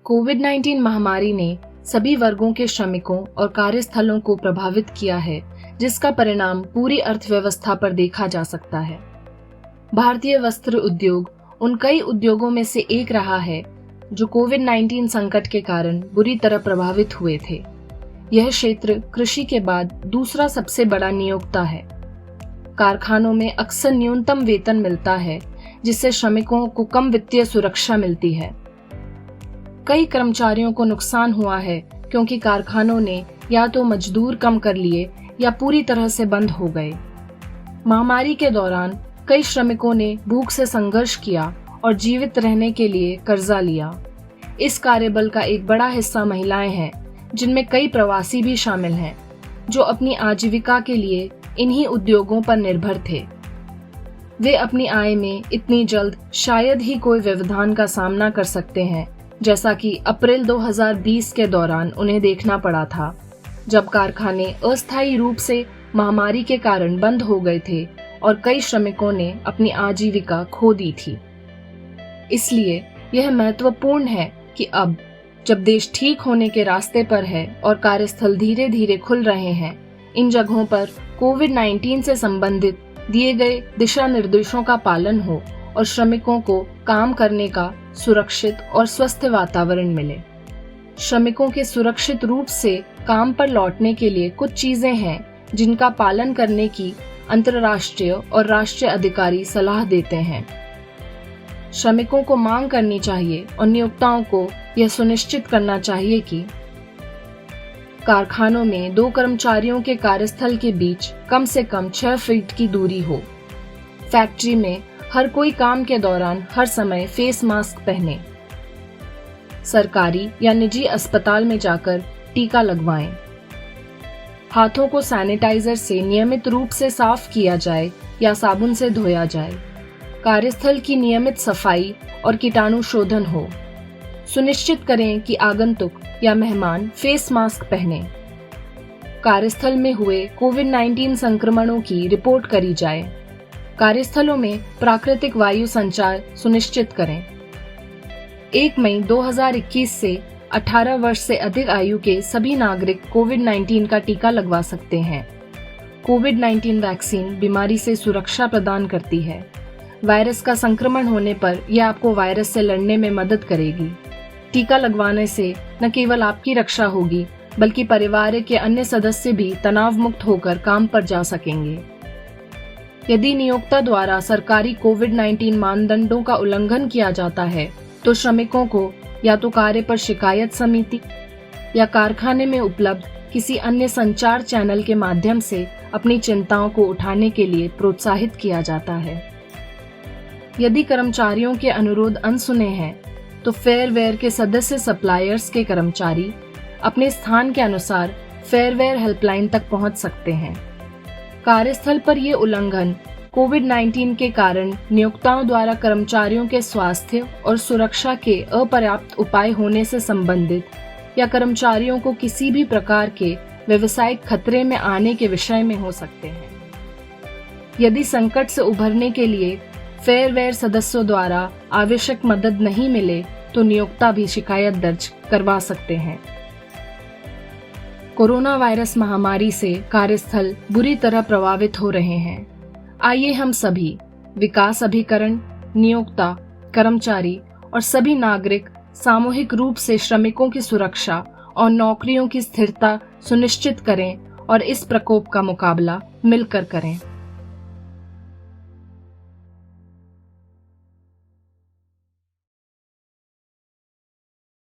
कोविड-19 महामारी ने सभी वर्गों के श्रमिकों और कार्यस्थलों को प्रभावित किया है, जिसका परिणाम पूरी अर्थव्यवस्था पर देखा जा सकता है। भारतीय वस्त्र उद्योग उन कई उद्योगों में से एक रहा है जो कोविड-19 संकट के कारण बुरी तरह प्रभावित हुए थे। यह क्षेत्र कृषि के बाद दूसरा सबसे बड़ा नियोक्ता है। कारखानों में अक्सर न्यूनतम वेतन मिलता है, जिससे श्रमिकों को कम वित्तीय सुरक्षा मिलती है। कई कर्मचारियों को नुकसान हुआ है क्योंकि कारखानों ने या तो मजदूर कम कर लिए या पूरी तरह से बंद हो गए। महामारी के दौरान कई श्रमिकों ने भूख से संघर्ष किया और जीवित रहने के लिए कर्जा लिया। इस कार्यबल का एक बड़ा हिस्सा महिलाएं हैं, जिनमें कई प्रवासी भी शामिल हैं, जो अपनी आजीविका के लिए इन्हीं उद्योगों पर निर्भर थे। वे अपनी आय में इतनी जल्द शायद ही कोई व्यवधान का सामना कर सकते हैं, जैसा कि अप्रैल 2020 के दौरान उन्हें देखना पड़ा था, जब कारखाने अस्थायी रूप से महामारी के कारण बंद हो गए थे और कई श्रमिकों ने अपनी आजीविका खो दी थी। इसलिए यह महत्वपूर्ण है कि अब जब देश ठीक होने के रास्ते पर है और कार्यस्थल धीरे धीरे खुल रहे हैं, इन जगहों पर कोविड-19 से संबंधित दिए गए दिशा निर्देशों का पालन हो और श्रमिकों को काम करने का सुरक्षित और स्वस्थ वातावरण मिले। श्रमिकों के सुरक्षित रूप से काम पर लौटने के लिए कुछ चीजें हैं जिनका पालन करने की अंतर्राष्ट्रीय और राष्ट्रीय अधिकारी सलाह देते हैं। श्रमिकों को मांग करनी चाहिए और नियोक्ताओं को यह सुनिश्चित करना चाहिए कि कारखानों में 2 कर्मचारियों के कार्यस्थल के बीच कम से कम 6 फीट की दूरी हो। फैक्ट्री में हर कोई काम के दौरान हर समय फेस मास्क पहने। सरकारी या निजी अस्पताल में जाकर टीका लगवाएं। हाथों को सैनिटाइजर से नियमित रूप से साफ किया जाए या साबुन से धोया जाए। कार्यस्थल की नियमित सफाई और कीटाणु शोधन हो। सुनिश्चित करें कि आगंतुक या मेहमान फेस मास्क पहने। कार्यस्थल में हुए कोविड-19 संक्रमणों की रिपोर्ट करी जाए। कार्यस्थलों में प्राकृतिक वायु संचार सुनिश्चित करें। 1 मई 2021 से 18 वर्ष से अधिक आयु के सभी नागरिक कोविड-19 का टीका लगवा सकते हैं। कोविड-19 वैक्सीन बीमारी से सुरक्षा प्रदान करती है। वायरस का संक्रमण होने पर यह आपको वायरस से लड़ने में मदद करेगी। टीका लगवाने से न केवल आपकी रक्षा होगी, बल्कि परिवार के अन्य सदस्य भी तनाव मुक्त होकर काम पर जा सकेंगे। यदि नियोक्ता द्वारा सरकारी कोविड-19 मानदंडों का उल्लंघन किया जाता है, तो श्रमिकों को या तो कार्य पर शिकायत समिति या कारखाने में उपलब्ध किसी अन्य संचार चैनल के माध्यम से अपनी चिंताओं को उठाने के लिए प्रोत्साहित किया जाता है। यदि कर्मचारियों के अनुरोध अनसुने हैं, तो फेयरवेयर के सदस्य सप्लायर्स के कर्मचारी अपने स्थान के अनुसार फेयरवेयर हेल्पलाइन तक पहुंच सकते हैं। कार्यस्थल पर ये उल्लंघन कोविड-19 के कारण नियोक्ताओं द्वारा कर्मचारियों के स्वास्थ्य और सुरक्षा के अपर्याप्त उपाय होने से संबंधित या कर्मचारियों को किसी भी प्रकार के व्यावसायिक खतरे में आने के विषय में हो सकते हैं। यदि संकट से उभरने के लिए फेयरवेयर सदस्यों द्वारा आवश्यक मदद नहीं मिले, तो नियोक्ता भी शिकायत दर्ज करवा सकते हैं। कोरोना वायरस महामारी से कार्यस्थल बुरी तरह प्रभावित हो रहे हैं। आइए हम सभी विकास अभिकरण, नियोक्ता, कर्मचारी और सभी नागरिक सामूहिक रूप से श्रमिकों की सुरक्षा और नौकरियों की स्थिरता सुनिश्चित करें और इस प्रकोप का मुकाबला मिलकर करें।